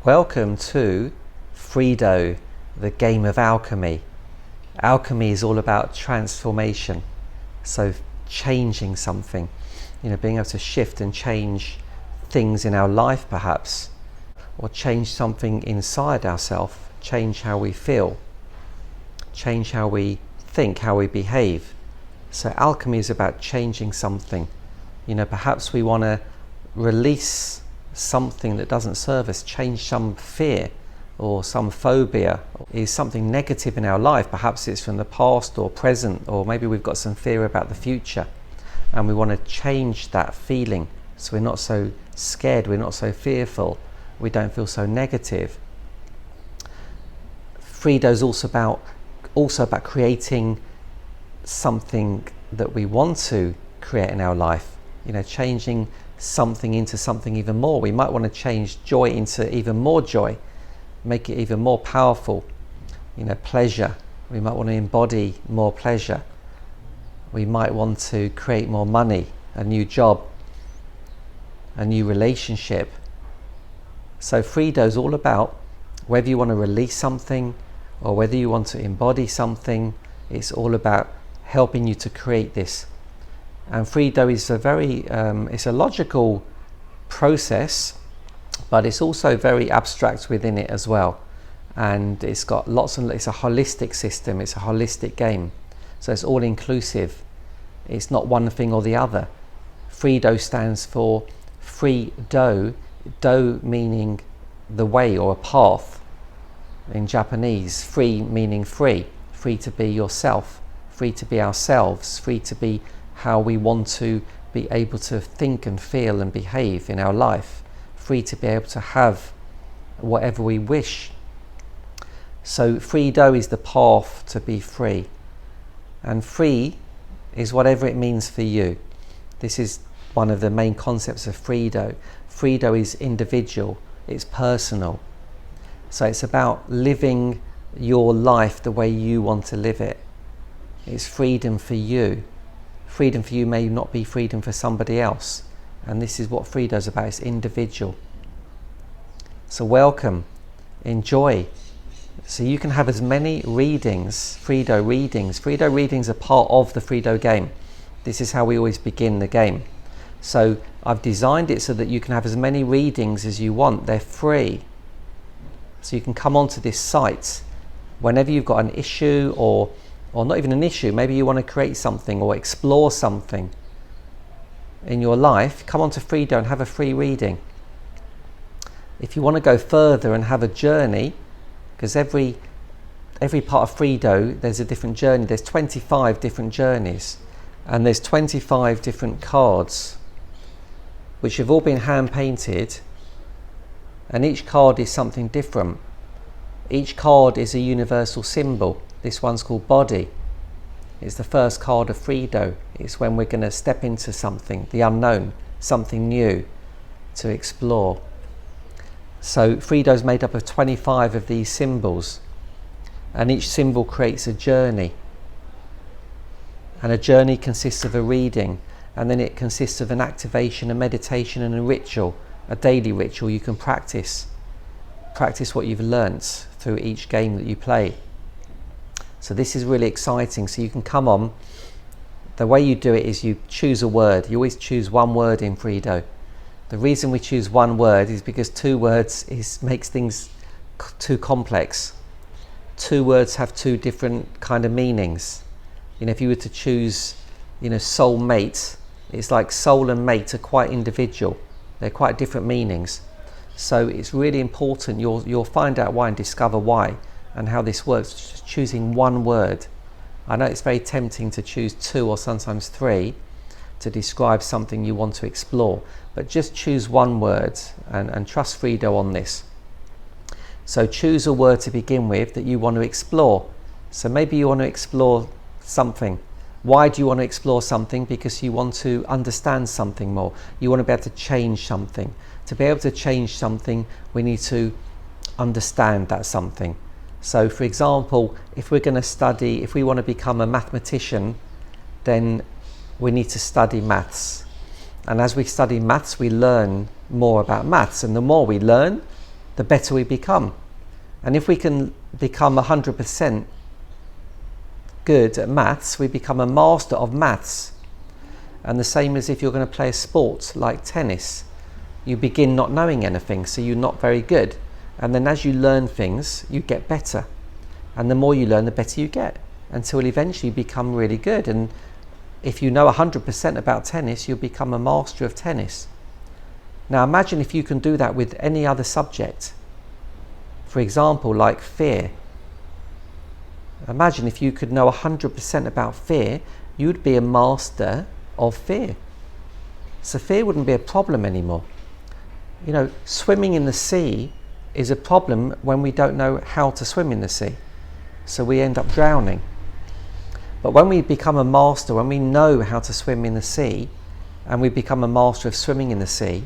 Welcome to Freedo, the game of alchemy. Alchemy is all about transformation, so changing something, being able to shift and change things in our life perhaps, or change something inside ourselves, change how we feel, change how we think, how we behave. So alchemy is about changing something. Perhaps we want to release something that doesn't serve us, change some fear or some phobia, is something negative in our life. Perhaps it's from the past or present, or maybe we've got some fear about the future and we want to change that feeling so we're not so scared, we're not so fearful, we don't feel so negative. Freedo is also about creating something that we want to create in our life, changing something into something even more. We might want to change joy into even more joy, make it even more powerful. Pleasure, we might want to embody more pleasure. We might want to create more money, a new job, a new relationship. So Freedo is all about whether you want to release something or whether you want to embody something. It's all about helping you to create this. And Freedo is it's a logical process, but it's also very abstract within it as well. And it's got it's a holistic system, it's a holistic game. So it's all inclusive. It's not one thing or the other. Freedo stands for free do, do meaning the way or a path in Japanese, free meaning free to be yourself, free to be ourselves, free to be how we want to be able to think and feel and behave in our life, free to be able to have whatever we wish. So Freedo is the path to be free, and free is whatever it means for you. This is one of the main concepts of Freedo. Freedo is individual, it's personal, so it's about living your life the way you want to live it. It's freedom for you. Freedom for you may not be freedom for somebody else, and this is what Freedo is about. It's individual. So welcome, enjoy. So you can have as many readings, Freedo readings. Freedo readings are part of the Freedo game. This is how we always begin the game. So I've designed it so that you can have as many readings as you want. They're free. So you can come onto this site whenever you've got an issue, or not even an issue, maybe you want to create something or explore something in your life. Come onto Freedo and have a free reading. If you want to go further and have a journey, because every part of Freedo there's a different journey. There's 25 different journeys, and there's 25 different cards which have all been hand painted, and each card is something different. Each card is a universal symbol. This one's called Body. It's the first card of Freedo. It's when we're going to step into something, the unknown, something new to explore. So Freedo is made up of 25 of these symbols, and each symbol creates a journey. And a journey consists of a reading, and then it consists of an activation, a meditation, and a ritual, a daily ritual you can practice what you've learnt through each game that you play. So this is really exciting. So you can come on. The way you do it is you choose a word. You always choose one word in Freedo. The reason we choose one word is because two words makes things too complex. Two words have two different kind of meanings. If you were to choose, soul mate, it's like soul and mate are quite individual. They're quite different meanings. So it's really important. You'll find out why and discover why and how this works. Just choosing one word. I know it's very tempting to choose two or sometimes three to describe something you want to explore, but just choose one word and trust Freedo on this. So choose a word to begin with that you want to explore. So maybe you want to explore something. Why do you want to explore something? Because you want to understand something more. You want to be able to change something. To be able to change something, we need to understand that something. So for example, if we want to become a mathematician, then we need to study maths. And as we study maths, we learn more about maths. And the more we learn, the better we become. And if we can become 100% good at maths, we become a master of maths. And the same as if you're going to play a sport like tennis. You begin not knowing anything, so you're not very good. And then as you learn things, you get better. And the more you learn, the better you get, until eventually you become really good. And if you know 100% about tennis, you'll become a master of tennis. Now imagine if you can do that with any other subject. For example, like fear. Imagine if you could know 100% about fear, you'd be a master of fear. So fear wouldn't be a problem anymore. You know, swimming in the sea is a problem when we don't know how to swim in the sea. So we end up drowning. But when we become a master, when we know how to swim in the sea, and we become a master of swimming in the sea,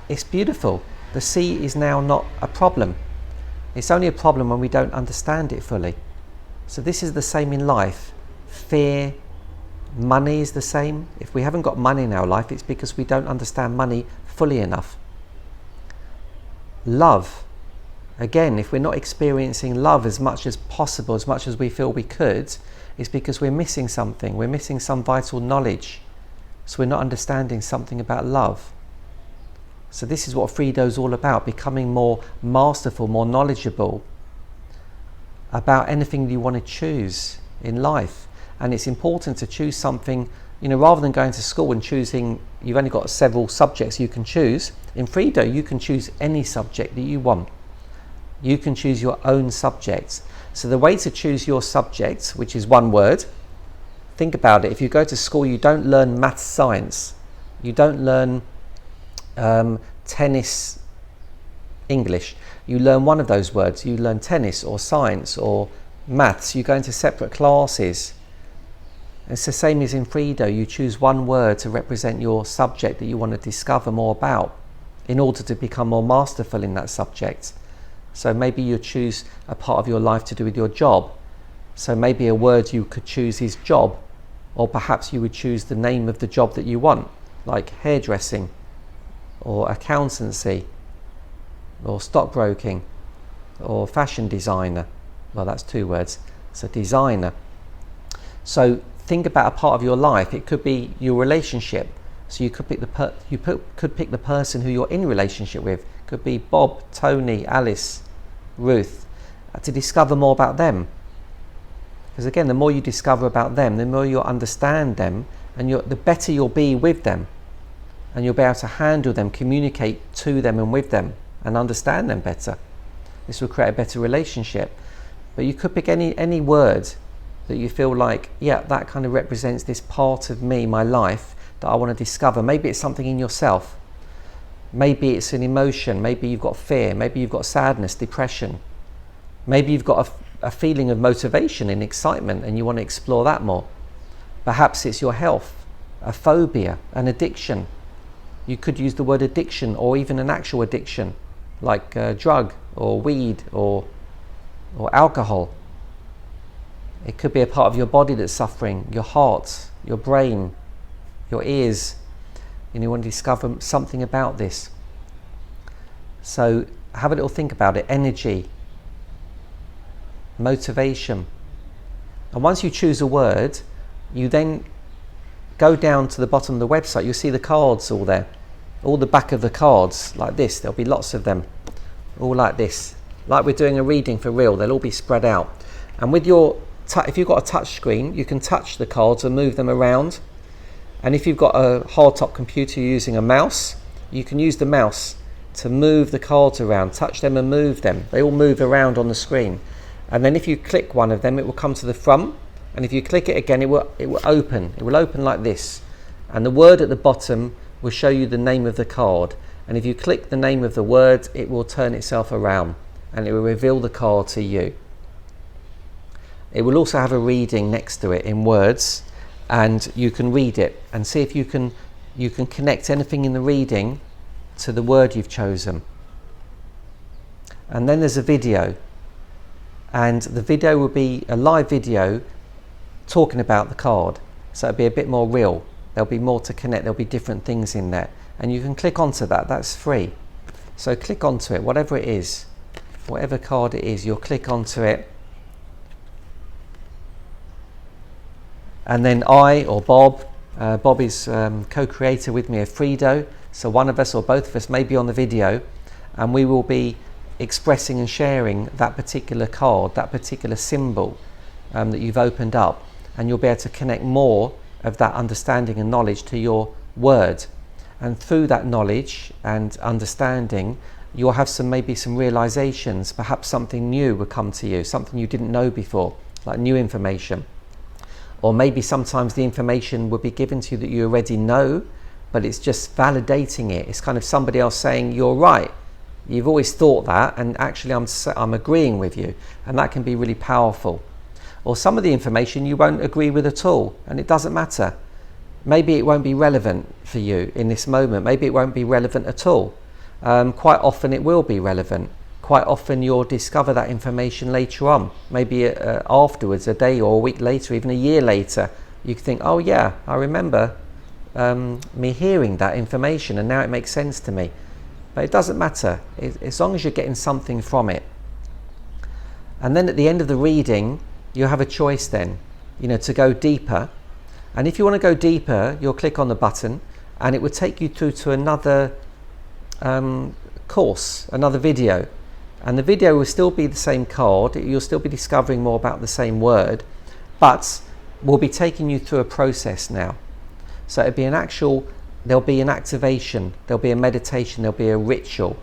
it's beautiful. The sea is now not a problem. It's only a problem when we don't understand it fully. So this is the same in life. Fear, money is the same. If we haven't got money in our life, it's because we don't understand money fully enough. Love. Again, if we're not experiencing love as much as possible, as much as we feel we could, it's because we're missing something. We're missing some vital knowledge. So we're not understanding something about love. So this is what Freedo is all about, becoming more masterful, more knowledgeable about anything you want to choose in life. And it's important to choose something, you know, rather than going to school and choosing, you've only got several subjects you can choose. In Freedo, you can choose any subject that you want. You can choose your own subjects. So the way to choose your subject, which is one word, think about it. If you go to school, you don't learn maths, science. You don't learn tennis, English. You learn one of those words. You learn tennis or science or maths. You go into separate classes. It's the same as in Freedo. You choose one word to represent your subject that you want to discover more about in order to become more masterful in that subject. So maybe you choose a part of your life to do with your job. So maybe a word you could choose is job, or perhaps you would choose the name of the job that you want, like hairdressing or accountancy or stockbroking or fashion designer. Well, that's two words. So designer. So think about a part of your life. It could be your relationship. So you could pick could pick the person who you're in relationship with. Could be Bob, Tony, Alice, Ruth, to discover more about them. Because again, the more you discover about them, the more you'll understand them, and the better you'll be with them, and you'll be able to handle them, communicate to them and with them, and understand them better. This will create a better relationship. But you could pick any word that you feel like, yeah, that kind of represents this part of me, my life, that I want to discover. Maybe it's something in yourself. Maybe it's an emotion. Maybe you've got fear. Maybe you've got sadness, depression. Maybe you've got a feeling of motivation and excitement and you want to explore that more. Perhaps it's your health, a phobia, an addiction. You could use the word addiction, or even an actual addiction, like drug or weed or alcohol. It could be a part of your body that's suffering, your heart, your brain, your ears. And you want to discover something about this. So have a little think about it. Energy, motivation. And once you choose a word, you then go down to the bottom of the website. You'll see the cards all there. All the back of the cards, like this. There'll be lots of them. All like this. Like we're doing a reading for real. They'll all be spread out. And with your if you've got a touch screen, you can touch the cards and move them around. And if you've got a hardtop computer using a mouse, you can use the mouse to move the cards around, touch them and move them. They all move around on the screen. And then if you click one of them, it will come to the front. And if you click it again, it will open. It will open like this. And the word at the bottom will show you the name of the card. And if you click the name of the word, it will turn itself around and it will reveal the card to you. It will also have a reading next to it in words, and you can read it and see if you can connect anything in the reading to the word you've chosen. And then there's a video, and the video will be a live video talking about the card, so it'll be a bit more real. There'll be more to connect. There'll be different things in there, and you can click onto that. That's free. So click onto it, whatever it is, whatever card it is, you'll click onto it. And then I or Bob, Bob is co-creator with me of Freedo, so one of us or both of us may be on the video, and we will be expressing and sharing that particular card, that particular symbol that you've opened up, and you'll be able to connect more of that understanding and knowledge to your word. And through that knowledge and understanding, you'll have maybe some realizations. Perhaps something new will come to you, something you didn't know before, like new information. Or maybe sometimes the information will be given to you that you already know, but it's just validating it. It's kind of somebody else saying, you're right, you've always thought that, and actually I'm agreeing with you. And that can be really powerful. Or some of the information you won't agree with at all, and it doesn't matter. Maybe it won't be relevant for you in this moment. Maybe it won't be relevant at all. Quite often it will be relevant. Quite often you'll discover that information later on. Maybe afterwards, a day or a week later, even a year later, you think, oh yeah, I remember me hearing that information and now it makes sense to me. But it doesn't matter, as long as you're getting something from it. And then at the end of the reading, you have a choice then, to go deeper. And if you want to go deeper, you'll click on the button and it will take you through to another course, another video. And the video will still be the same card, you'll still be discovering more about the same word, but we'll be taking you through a process now. So there'll be an activation, there'll be a meditation, there'll be a ritual.